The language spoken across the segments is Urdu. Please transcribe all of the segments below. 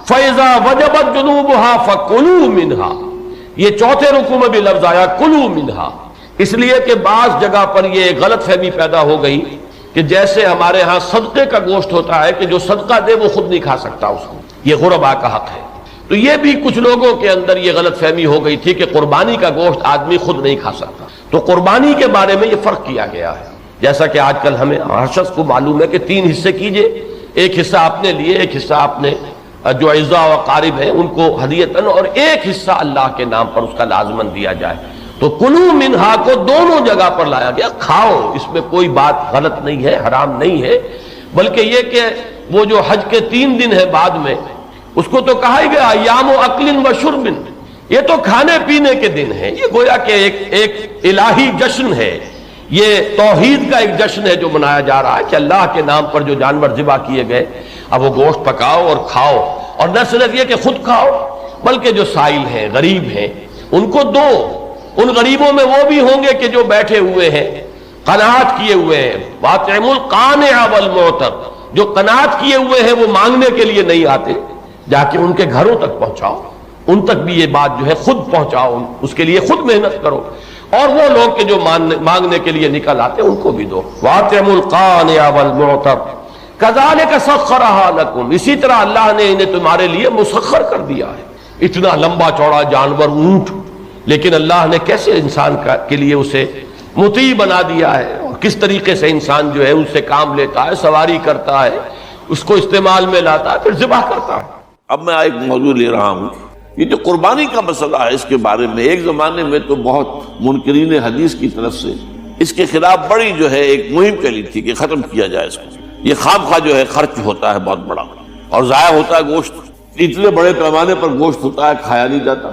فَإِذَا وَجَبَتْ جُنُوبُهَا فَكُلُوا مِنْهَا، یہ چوتھے رکوع میں بھی لفظ آیا کلو منہا، اس لیے کہ بعض جگہ پر یہ غلط فہمی پیدا ہو گئی کہ جیسے ہمارے ہاں صدقے کا گوشت ہوتا ہے کہ جو صدقہ دے وہ خود نہیں کھا سکتا اس کو، یہ غربا کا حق ہے، تو یہ بھی کچھ لوگوں کے اندر یہ غلط فہمی ہو گئی تھی کہ قربانی کا گوشت آدمی خود نہیں کھا سکتا، تو قربانی کے بارے میں یہ فرق کیا گیا ہے، جیسا کہ آج کل ہمیں ہر شخص کو معلوم ہے کہ 3 حصے کیجئے، ایک حصہ اپنے لیے، ایک حصہ اپنے جو اعزاء و قارب ہیں ان کو ہدیتاً، اور ایک حصہ اللہ کے نام پر اس کا لازماً دیا جائے، تو کلو منہا کو دونوں جگہ پر لایا گیا، کھاؤ، اس میں کوئی بات غلط نہیں ہے، حرام نہیں ہے، بلکہ یہ کہ وہ جو حج کے 3 دن ہے بعد میں اس کو تو کہا ہی گیا ایام و اکل و شرب، یہ تو کھانے پینے کے دن ہیں، یہ گویا کہ ایک الہی جشن ہے، یہ توحید کا ایک جشن ہے جو منایا جا رہا ہے کہ اللہ کے نام پر جو جانور ذبح کیے گئے اب وہ گوشت پکاؤ اور کھاؤ، اور نہ صرف یہ کہ خود کھاؤ بلکہ جو سائل ہیں، غریب ہیں، ان کو دو، ان غریبوں میں وہ بھی ہوں گے کہ جو بیٹھے ہوئے ہیں، قناعت کیے ہوئے ہیں، وَاطِعِمُوا الْقَانِعَ وَالْمُعْتَرَ، جو قناعت کیے ہوئے ہیں وہ مانگنے کے لیے نہیں آتے، جا کے ان کے گھروں تک پہنچاؤ، ان تک بھی یہ بات جو ہے خود پہنچاؤ، اس کے لیے خود محنت کرو، اور وہ لوگ کہ جو مانگنے کے لیے نکل آتے ان کو بھی دو، وَاطِعِمُوا الْقَانِعَ وَالْمُعْتَرَ كَذَلِكَ سَخَّرَهَا لَكُمْ، اسی طرح اللہ نے انہیں تمہارے لیے مسخر کر دیا ہے، اتنا لمبا چوڑا جانور اونٹ، لیکن اللہ نے کیسے انسان کے لیے اسے مطیع بنا دیا ہے، اور کس طریقے سے انسان جو ہے اس سے کام لیتا ہے، سواری کرتا ہے، اس کو استعمال میں لاتا ہے، پھر ذبح کرتا ہے۔ اب میں ایک موضوع لے رہا ہوں، یہ جو قربانی کا مسئلہ ہے، اس کے بارے میں ایک زمانے میں تو بہت منکرین حدیث کی طرف سے اس کے خلاف بڑی جو ہے ایک مہم چلی تھی کہ ختم کیا جائے اس کو، یہ خواہ جو ہے خرچ ہوتا ہے بہت بڑا اور ضائع ہوتا ہے گوشت، اتنے بڑے پیمانے پر گوشت ہوتا ہے، کھایا نہیں جاتا۔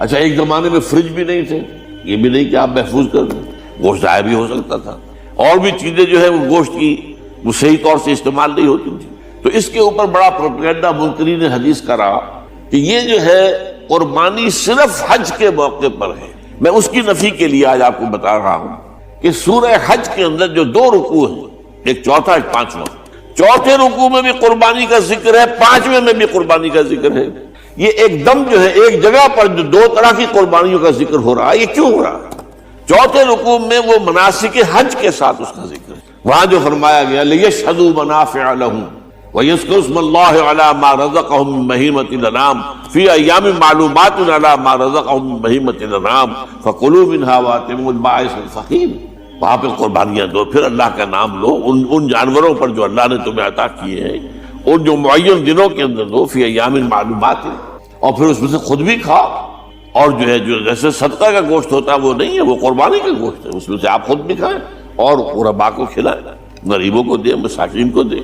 اچھا ایک زمانے میں فریج بھی نہیں تھے، یہ بھی نہیں کہ آپ محفوظ کر دیں، گوشت ضائع بھی ہو سکتا تھا، اور بھی چیزیں جو ہے وہ گوشت کی وہ صحیح طور سے استعمال نہیں ہوتی تھی، تو اس کے اوپر بڑا پروپیگنڈا منکرین حدیث کا رہا کہ یہ جو ہے قربانی صرف حج کے موقع پر ہے۔ میں اس کی نفی کے لیے آج آپ کو بتا رہا ہوں کہ سورہ حج کے اندر جو 2 رکوع ہیں، ایک چوتھا ایک پانچواں، چوتھے رکوع میں بھی قربانی کا ذکر ہے، پانچویں میں بھی قربانی کا ذکر ہے، یہ ایک دم جو ہے ایک جگہ پر جو 2 طرح کی قربانیوں کا ذکر ہو رہا ہے، یہ کیوں ہو رہا ہے؟ چوتھے رکوع میں وہ مناسک حج کے ساتھ اس کا ذکر ہے، وہاں جو فرمایا گیا لِيَشْهَدُوا مَنَافِعَ لَهُمْ وَيَذْكُرُوا اسْمَ اللَّهِ عَلَى مَا رَزَقَهُم مِّن بَهِيمَةِ الْأَنْعَامِ فِي أَيَّامٍ مَّعْلُومَاتٍ عَلَى مَا رَزَقَهُم مِّن بَهِيمَةِ الْأَنْعَامِ فَكُلُوا مِنْهَا وَأَطْعِمُوا الْبَائِسَ الْفَقِيرَ، وہاں پہ قربانیاں دو، پھر اللہ کا نام لو ان جانوروں پر جو اللہ نے تمہیں عطا کیے ہیں، ان جو معین دنوں کے اندر دو، فی ایام معلومات، اور پھر اس میں سے خود بھی کھاؤ، اور جو ہے جو جیسے صدقہ کا گوشت ہوتا ہے وہ نہیں ہے، وہ قربانی کا گوشت ہے، اس میں سے آپ خود بھی کھائیں اور غربا کو کھلائیں، غریبوں کو دیں، مساکین کو دیں،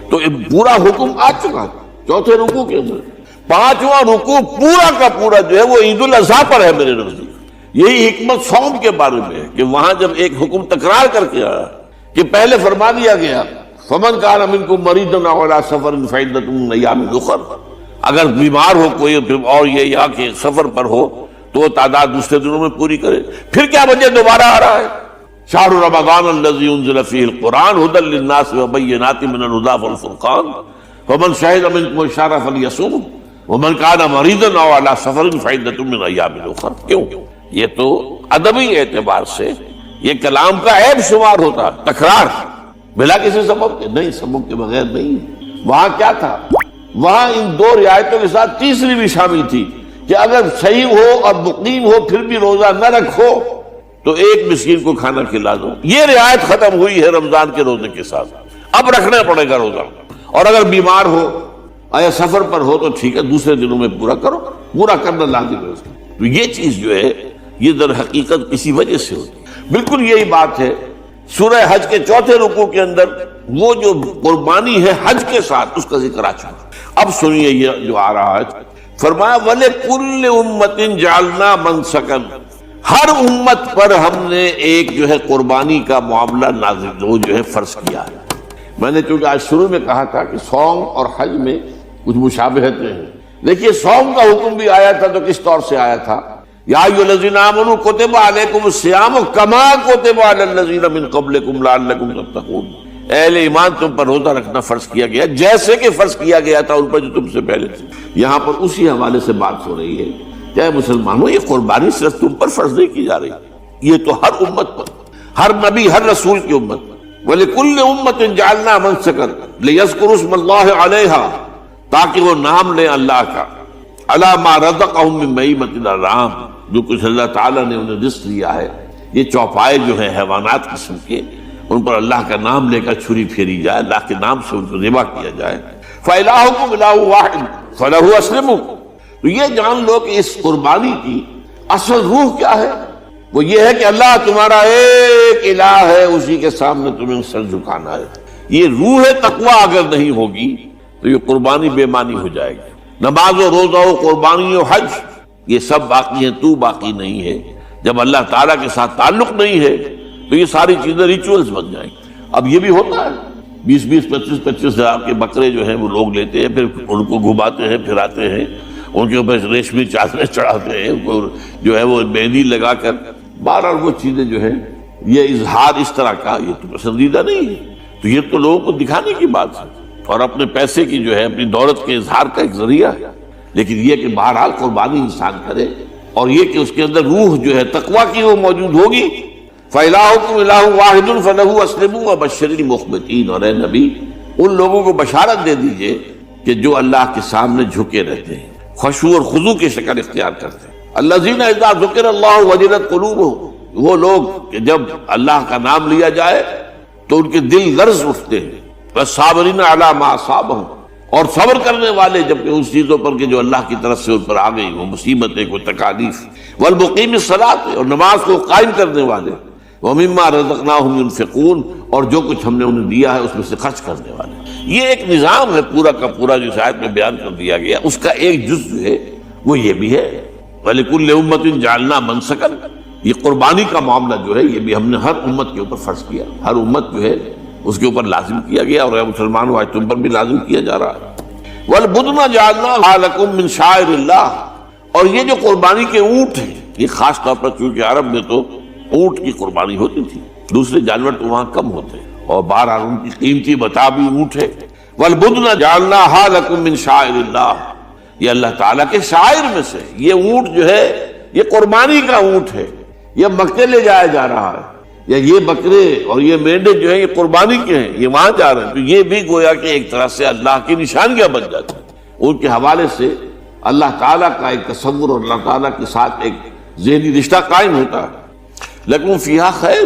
تو یہ پورا حکم آ چکا ہے چوتھے رکوع کے اندر۔ پانچواں رکوع پورا کا پورا جو ہے وہ عید الاضحیٰ پر ہے میرے نزدیک۔ یہی حکمت صوم کے بارے میں ہے کہ وہاں جب ایک حکم تکرار کر کے آیا کہ پہلے فرما دیا گیا فَمَنْ كَانَ مِنْكُمْ مَرِيضًا أَوْ عَلَىٰ سَفَرٍ فَعِدَّةٌ مِّنْ أَيَّامٍ أُخَرَ، اگر بیمار ہو کوئی اور یہ یا کہ سفر پر ہو تو تعداد دوسرے دنوں میں پوری کرے۔ پھر کیا وجہ دوبارہ آ رہا ہے؟ شہر رمضان الذی انزل فیہ القرآن ھدی للناس وبینات من الھدی والفرقان فمن شہد منکم الشہر فلیصمہ ومن کان مریضا او علی سفر فعدۃ من ایام اخر۔ کیوں؟ یہ تو ادبی اعتبار سے یہ کلام کا عیب شمار ہوتا ہے، تکرار بلا کسی سبب کے، نہیں سبب کے بغیر نہیں۔ وہاں کیا تھا؟ وہاں ان 2 رعایتوں کے ساتھ تیسری بھی شامل تھی کہ اگر صحیح ہو اور مقیم ہو پھر بھی روزہ نہ رکھو تو ایک مسکین کو کھانا کھلا دو۔ یہ رعایت ختم ہوئی ہے رمضان کے روزے کے ساتھ، اب رکھنا پڑے گا روزہ، اور اگر بیمار ہو یا سفر پر ہو تو ٹھیک ہے دوسرے دنوں میں پورا کرو، پورا کرنا لازم ہے اس کو۔ تو یہ چیز جو ہے یہ در حقیقت کسی وجہ سے ہوتی ہے۔ بالکل یہی بات ہے سورہ حج کے چوتھے رکوع کے اندر وہ جو قربانی ہے حج کے ساتھ اس کا ذکر آ چکا۔ اب سنیے یہ جو آ رہا ہے، فرمایا وَلِكُلِّ أُمَّةٍ جَعَلْنَا مَنْسَكًا، ہر امت پر ہم نے ایک جو ہے قربانی کا معاملہ نازل وہ جو ہے فرض کیا ہے۔ میں نے چونکہ آج شروع میں کہا تھا کہ صوم اور حج میں کچھ مشابہتیں ہیں، دیکھیے صوم کا حکم بھی آیا تھا تو کس طور سے آیا تھا؟ یا ایھا الذین آمنوا کتب علیکم الصیام کما کتب علی الذین من قبلکم لعلکم تتقون۔ اہل ایمان تم پر روزہ رکھنا فرض کیا گیا جیسے کہ فرض کیا گیا تھا ان پر جو تم سے پہلے تھے۔ یہاں پر اسی حوالے سے بات ہو رہی ہے کہ مسلمانوں یہ قربانی صرف تم پر فرض نہیں کی جا رہی، یہ تو ہر امت پر، ہر نبی ہر رسول کی امت پر۔ وَلِكُلِّ أُمَّةٍ جَعَلْنَا مَنسَكًا لِيَذْكُرُوا اسْمَ اللَّهِ عَلَيْهَا، تاکہ وہ نام لیں اللہ کا، عَلَىٰ مَا رَزَقَهُم مِّن بَهِيمَةِ الْأَنْعَامِ، جو کچھ اللہ تعالیٰ نے انہیں رزق دیا ہے، یہ چوپائے جو ہیں حیوانات قسم کے، ان پر اللہ کا نام لے کر چھری پھیری جائے، اللہ کے نام سے ان کو ذبح کیا جائے۔ فَإِلَٰهُكُمْ إِلَٰهٌ وَاحِدٌ فَلَهُ أَسْلِمُوا، تو یہ جان لو کہ اس قربانی کی اصل روح کیا ہے، وہ یہ ہے کہ اللہ تمہارا ایک الہ ہے، اسی کے سامنے تمہیں سر جھکانا ہے۔ یہ روح تقویٰ اگر نہیں ہوگی تو یہ قربانی بے معنی ہو جائے گی۔ نماز و روزہ و قربانی و حج یہ سب باقی ہیں، تو باقی نہیں ہے۔ جب اللہ تعالیٰ کے ساتھ تعلق نہیں ہے تو یہ ساری چیزیں ریچولز بن جائیں گی۔ اب یہ بھی ہوتا ہے 20-20 25-25 ہزار کے بکرے جو ہیں وہ لوگ لیتے ہیں، پھر ان کو گھماتے ہیں پھراتے ہیں، ان کے اوپر ریشمی چادریں چڑھاتے ہیں، ان کو جو ہے وہ مہندی لگا کر، بہرحال وہ چیزیں جو ہیں یہ اظہار اس طرح کا یہ تو پسندیدہ نہیں ہے۔ تو یہ تو لوگوں کو دکھانے کی بات ہے اور اپنے پیسے کی جو ہے اپنی دولت کے اظہار کا ایک ذریعہ ہے، لیکن یہ کہ بہرحال قربانی انسان کرے اور یہ کہ اس کے اندر روح جو ہے تقویٰ کی وہ موجود ہوگی۔ فَإِلَٰهُكُمْ إِلَٰهٌ وَاحِدٌ فَلَهُ أَسْلِمُوا وَبَشِّرِ الْمُخْبِتِينَ، اور اے نبی ان لوگوں کو بشارت دے دیجئے کہ جو اللہ کے سامنے جھکے رہتے ہیں، خشوع اور خضوع کی شکل اختیار کرتے ہیں۔ الذین اذا ذکر اللہ وجلت قلوبہم، وہ لوگ کہ جب اللہ کا نام لیا جائے تو ان کے دل لرز اٹھتے ہیں۔ والصابرین علی ما اصابہم، اور صبر کرنے والے جبکہ اس چیزوں پر کہ جو اللہ کی طرف سے ان پر آ گئی، وہ مصیبتیں، کوئی تکالیف۔ والمقیم الصلاۃ، اور نماز کو قائم کرنے والے۔ ومما رزقناہم ينفقون، اور جو کچھ ہم نے انہیں دیا ہے اس میں سے خرچ کرنے والے۔ یہ ایک نظام ہے پورا کا پورا جو آیت میں بیان کر دیا گیا، اس کا ایک جز جو ہے وہ یہ بھی ہے وَلِكُلِّ أُمَّةٍ جَعَلْنَا مَنسَكًا، یہ قربانی کا معاملہ جو ہے یہ بھی ہم نے ہر امت کے اوپر فرض کیا، ہر امت جو ہے اس کے اوپر لازم کیا گیا، اور مسلمانوں آج تم پر بھی لازم کیا جا رہا ہے۔ وَالْبُدْنَ جَعَلْنَاهَا لَكُم مِّن شَعَائِرِ اللَّهِ، اور یہ جو قربانی کے اونٹ ہیں، یہ خاص طور پر چونکہ عرب میں تو اونٹ کی قربانی ہوتی تھی، دوسرے جانور تو وہاں کم ہوتے ہیں، اور بہرحال ان کی قیمتی متاع بھی اونٹ ہے۔ وَالْبُدْنَ جَعَلْنَاهَا لَكُم مِّن شَعَائِرِ اللَّهِ، یہ اللہ تعالیٰ کے شاعر میں سے یہ اونٹ جو ہے یہ قربانی کا اونٹ ہے، یہ مکے لے جایا جا رہا ہے، یا یہ بکرے اور یہ مینڈے جو ہیں یہ قربانی کے ہیں، یہ وہاں جا رہے ہیں، تو یہ بھی گویا کہ ایک طرح سے اللہ کی نشانیاں بن جاتی ہیں۔ ان کے حوالے سے اللہ تعالیٰ کا ایک تصور اور اللہ تعالیٰ کے ساتھ ایک ذہنی رشتہ قائم ہوتا ہے۔ لیکن فیہا خیر،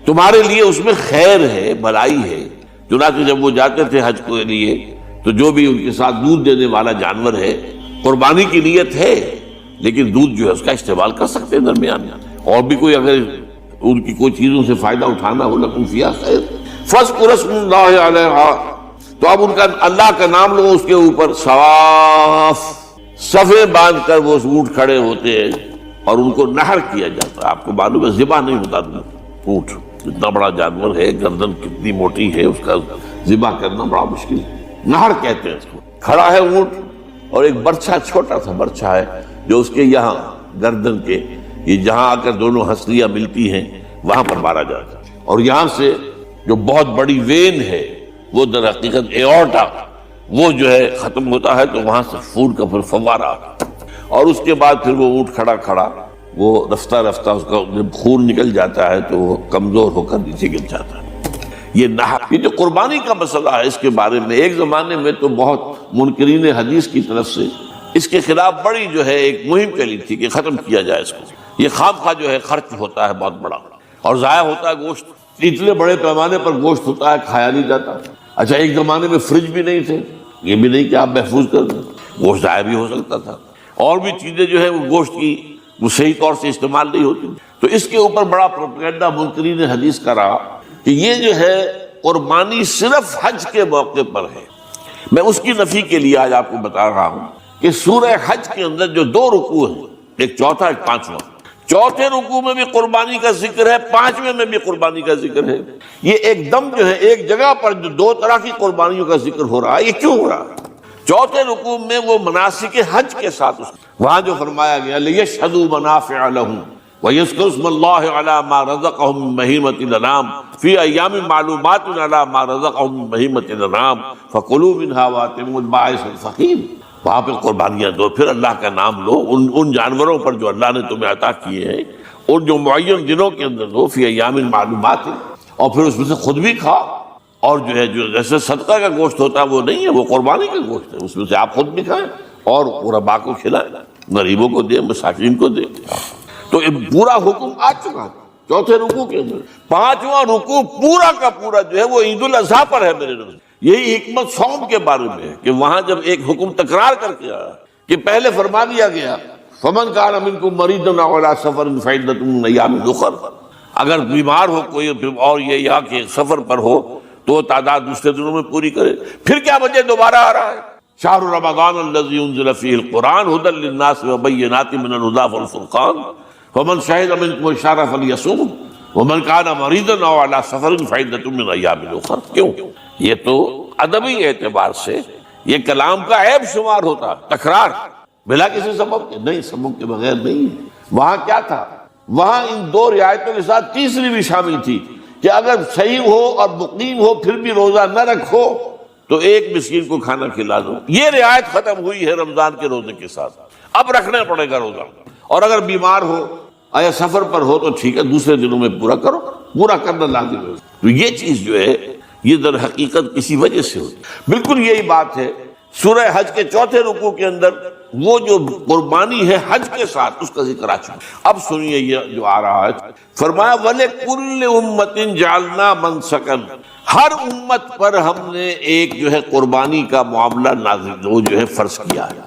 تمہارے لیے اس میں خیر ہے، بھلائی ہے۔ چنانچہ جب وہ جاتے تھے حج کے لیے تو جو بھی ان کے ساتھ دودھ دینے والا جانور ہے، قربانی کی نیت ہے لیکن دودھ جو ہے اس کا استعمال کر سکتے ہیں درمیان، اور بھی کوئی اگر ان کی کوئی چیزوں سے فائدہ اٹھانا ہو، لکم فیہا خیر فاذکروا اسم اللہ علیہا، تو اب ان کا اللہ کا نام لو اس کے اوپر، صواف صفیں باندھ کر وہ اونٹ کھڑے ہوتے ہیں اور ان کو نحر کیا جاتا ہے۔ آپ کو معلوم ہے ذبح نہیں ہوتا اونٹ، اتنا بڑا جانور ہے، گردن کتنی موٹی ہے، اس کا ذبح کرنا بڑا مشکل ہے، نہر کہتے ہیں اس کو۔ کھڑا ہے اونٹ اور ایک برچھا، چھوٹا سا برچھا ہے جو اس کے یہاں گردن کے یہ جہاں آ کر دونوں ہنسلیاں ملتی ہیں وہاں پر مارا جاتا ہے، اور یہاں سے جو بہت بڑی وین ہے وہ در حقیقت ایورٹا، وہ جو ہے ختم ہوتا ہے، تو وہاں سے خون کا پھر فوارہ آتا ہے، اور اس کے بعد پھر وہ اونٹ کھڑا کھڑا وہ رفتہ رفتہ اس کا جب خون نکل جاتا ہے تو وہ کمزور ہو کر نیچے گر جاتا ہے۔ یہ نحر، یہ جو قربانی کا مسئلہ ہے، اس کے بارے میں ایک زمانے میں تو بہت منکرین حدیث کی طرف سے اس کے خلاف بڑی جو ہے ایک مہم چلی تھی کہ ختم کیا جائے اس کو، یہ خام خواہ جو ہے خرچ ہوتا ہے بہت بڑا اور ضائع ہوتا ہے گوشت، اتنے بڑے پیمانے پر گوشت ہوتا ہے، کھایا نہیں جاتا۔ اچھا ایک زمانے میں فریج بھی نہیں تھے، یہ بھی نہیں کہ آپ محفوظ کر دیں، گوشت ضائع بھی ہو سکتا تھا، اور بھی چیزیں جو ہے وہ گوشت کی وہ صحیح طور سے استعمال نہیں ہوتی، تو اس کے اوپر بڑا پروپیگنڈا منکرین حدیث کا رہا کہ یہ جو ہے قربانی صرف حج کے موقع پر ہے۔ میں اس کی نفی کے لیے آج آپ کو بتا رہا ہوں کہ سورہ حج کے اندر جو 2 رکوع ہیں، ایک چوتھا ایک پانچواں، چوتھے رکوع میں بھی قربانی کا ذکر ہے، پانچویں میں بھی قربانی کا ذکر ہے۔ یہ ایک دم جو ہے ایک جگہ پر جو 2 طرح کی قربانیوں کا ذکر ہو رہا ہے، یہ کیوں ہو رہا ہے؟ چوتھے رکوع میں وہ مناسک حج کے ساتھ وہاں جو فرمایا گیا لِيَشْهَدُوا مَنَافِعَ لَهُمْ، وَيَذْكُرُ اسْمَ اللَّهِ عَلَى مَا رَزَقَهُم مِّن بَهِيمَةِ الْأَنْعَامِ فِي أَيَّامٍ مَّعْلُومَاتٍ عَلَى مَا رَزَقَهُم مِّن بَهِيمَةِ الْأَنْعَامِ فَكُلُوا مِنْهَا وَأَطْعِمُوا الْبَائِسَ الْفَقِيرَ، وہاں پہ قربانیاں دو، پھر اللہ کا نام لو ان جانوروں پر جو اللہ نے تمہیں عطا کیے ہیں، اور جو معین دنوں کے اندر دو، فی ایام معلومات، اور پھر اس میں سے خود بھی کھاؤ، اور جو ہے جو جیسے صدقہ کا گوشت ہوتا ہے وہ نہیں ہے، وہ قربانی کا گوشت ہے، اس میں سے آپ خود بھی کھائیں اور غرباء کو کھلائیں، غریبوں کو دیں، مساکین کو دیں۔ تو یہ پورا حکم آ چکا ہے چوتھے رکوع کے اندر۔ پانچواں رکوع پورا کا پورا جو ہے وہ عید الاضحیٰ پر ہے میرے نبی۔ یہی حکمت صوم کے بارے میں ہے کہ وہاں جب ایک حکم تکرار کر کے آیا کہ پہلے فرما دیا گیا فمن کان منکم مریضا او علی سفر فعدۃ من ایام اخر، اگر بیمار ہو کوئی اور یہ یا کہ سفر پر ہو تو تعداد دوسرے دنوں میں پوری کرے۔ پھر کیا وجہ دوبارہ آ رہا ہے؟ شہر رمضان الذی انزل فیہ القرآن ھدی للناس وبینات من الھدی والفرقان فمن شہد منکم الشہر فلیصم ومن کان مریضا او علی سفر فعدۃ من ایام اخر۔ کیوں؟ یہ تو ادبی اعتبار سے یہ کلام کا عیب شمار ہوتا، تکرار بلا کسی سبب کے، نہیں سبب کے بغیر نہیں۔ وہاں کیا تھا؟ وہاں ان دو رعایتوں کے ساتھ تیسری بھی شامل تھی کہ اگر صحیح ہو اور مقیم ہو پھر بھی روزہ نہ رکھو تو ایک مسکین کو کھانا کھلا دو۔ یہ رعایت ختم ہوئی ہے رمضان کے روزے کے ساتھ، اب رکھنا پڑے گا روزہ، اور اگر بیمار ہو یا سفر پر ہو تو ٹھیک ہے دوسرے دنوں میں پورا کرو، پورا کرنا لازم ہے۔ تو یہ چیز جو ہے یہ در حقیقت کسی وجہ سے ہوتی۔ بالکل یہی بات ہے سورہ حج کے چوتھے رکوع کے اندر وہ جو قربانی ہے حج کے ساتھ اس کا ذکر آ چکا۔ اب سنیے یہ جو آ رہا ہے، فرمایا وَلِكُلِّ أُمَّةٍ جَعَلْنَا مَنْسَكًا، ہر امت پر ہم نے ایک جو ہے قربانی کا معاملہ نازل وہ جو ہے فرض کیا ہے۔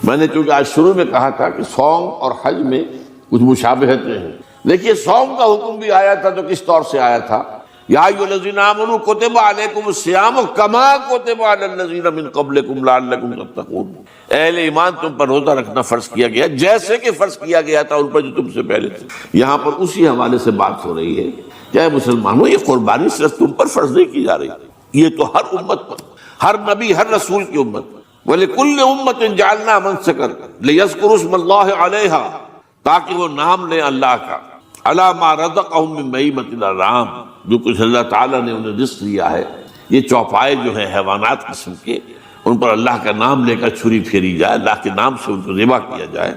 میں نے چونکہ آج شروع میں کہا تھا کہ صوم اور حج میں کچھ مشابہتیں ہیں۔ دیکھیے صوم کا حکم بھی آیا تھا تو کس طور سے آیا تھا؟ یا ایھا الذین آمنوا کتب علیکم الصیام کما کتب علی الذین من قبلکم لعلکم تتقون، اہل ایمان تم پر روزہ رکھنا فرض کیا گیا جیسے کہ فرض کیا گیا تھا ان پر جو تم سے پہلے تھے۔ یہاں پر اسی حوالے سے بات ہو رہی ہے کہ مسلمانوں یہ قربانی صرف تم پر فرض نہیں کی جا رہی، یہ تو ہر امت پر، ہر نبی ہر رسول کی امت پر۔ وَلِكُلِّ أُمَّةٍ جَعَلْنَا مَنْسَكًا لِيَذْكُرُوا اسْمَ اللَّهِ عَلَيْهَا، تاکہ وہ نام لیں اللہ کا، عَلَى مَا رَزَقَهُم مِّن بَهِیمَةِ الْأَنْعَامِ، جو کچھ اللہ تعالیٰ نے انہیں رزق دیا ہے۔ یہ چوپائے جو ہیں حیوانات قسم کے، ان پر اللہ کا نام لے کر چھری پھیری جائے، اللہ کے نام سے ان کو ذبح کیا جائے۔